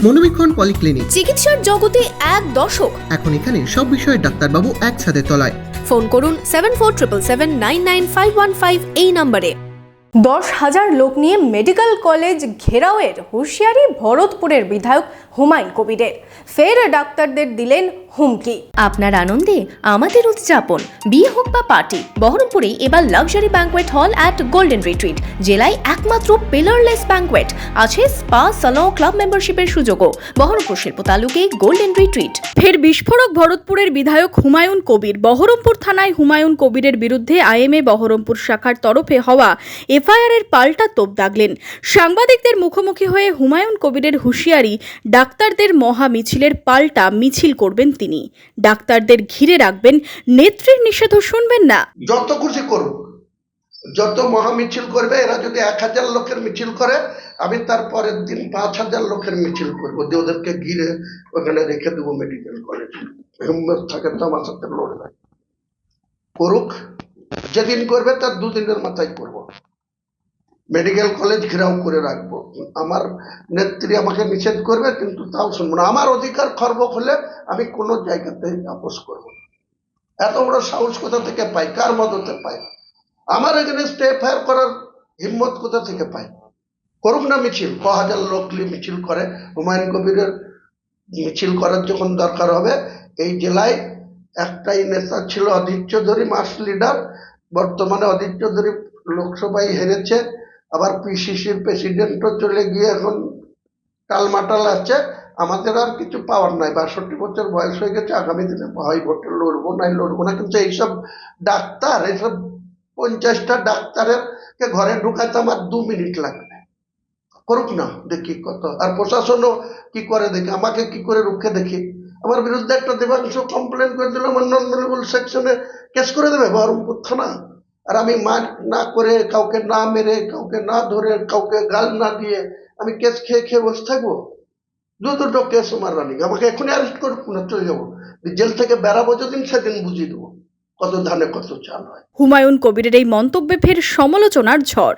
মনোবীক্ষণ polyclinic, চিকিৎসার জগতে এক দশক। এখন এখানে সব বিষয়ে ডাক্তারবাবু একসাথে তলায়। ফোন করুন 7477999515 এই নম্বরে। 10,000 লোক নিয়ে মেডিকেল কলেজ ঘেরাওয়ের হুঁশিয়ারি ভরতপুরের বিধায়ক হুমায়ুন কবিরের। ফের ডাক্তারদের দিলেন হুমকি। আপনার আনন্দে আমাদের উদযাপন। বিয়ে হোক বা পার্টি, বহরমপুরে এবার luxury banquet hall at golden retreat. জেলায় একমাত্র পিলারলেস ব্যাঙ্কোয়েট, আছে স্পা, সালন, ক্লাব মেম্বারশিপের সুযোগও। বহরমপুর শিল্প তালুকে গোল্ডেন রিট্রিট। ফের বিস্ফোরক ভরতপুরের বিধায়ক হুমায়ুন কবির। বহরমপুর থানায় হুমায়ুন কবিরের বিরুদ্ধে আইএমএ বহরমপুর শাখার তরফে হওয়া এফআইআর এর পাল্টা তোপ দাগলেন। সাংবাদিকদের মুখোমুখি হয়ে হুমায়ুন কবিরের হুঁশিয়ারি, ডাক্তারদের মহা মিছিলের পাল্টা মিছিল করবেন তিনি। ডাক্তারদের ঘিরে রাখবেন, নেত্রীর নিষেধ শুনবেন না। যত খুশি করুক, যত মহা মিছিল করবে, এরা যদি 1000 লোকের মিছিল করে, আমি তার পরের দিন 5000 লোকের মিছিল করবো, দিয়ে ওদেরকে ঘিরে ওখানে রেখে দেবো মেডিকেল কলেজ। হিম্মত থাকে তো আমার সাথে লড়বে, করুক। যেদিন করবে তার 2 দিনের মাথায় করবো। মেডিকেল কলেজ ঘেরাও করে রাখবো। আমার নেত্রী আমাকে নিষেধ করবে, কিন্তু তাও শুনবো না। আমার অধিকার খর্ব হলে আমি কোনো জায়গাতে আপোষ করবো না। এত বড় সাহস কোথা থেকে পাই? কার মদতে পাই? আমার এগেনস্টে এফআইআর করার হিম্মত কোথা থেকে পাই? করুক না মিছিল। 1000 লোক মিছিল করে। হুমায়ুন কবিরের মিছিল করার যখন দরকার হবে, এই জেলায় একটাই নেতা ছিল, অধীর চৌধুরী, মাস লিডার। বর্তমানে অধীর চৌধুরী লোকসভায় হেরেছে, আবার পিসিসির প্রেসিডেন্টও চলে গিয়ে এখন টালমাটাল আছে। আমাদের আর কিছু পাওয়ার নাই, 62 বছর বয়স হয়ে গেছে। আগামী দিনে হয় ভোটে লড়বো লড়বো না, কিন্তু এইসব ডাক্তার, এইসব 50টা ডাক্তারের কে ঘরে ঢুকাতে আমার 2 মিনিট লাগবে। করুক না, দেখি কত। আর প্রশাসনও কি করে দেখি, আমাকে কি করে রুখে দেখি। আমার বিরুদ্ধে একটা দেবাংশ কমপ্লেন করে দিল, আমার নন মেনেবল সেকশনে কেস করে দেবে বহরমপুর থানা। আর আমি মার না করে, কাউকে না মেরে, কাউকে না ধরে, কাউকে গাল না দিয়ে আমি কেস খেয়ে খেয়ে বসে থাকবো? 2 কেস আমার রানিং। আমাকে এখনই অ্যারেস্ট করুক না, চলে যাবো। জেল থেকে বেরাবো যেদিন, সেদিন বুঝিয়ে দেবো কত ধানে কত চাল হয়। হুমায়ুন কবিরের এই মন্তব্যে ফের সমালোচনার ঝড়।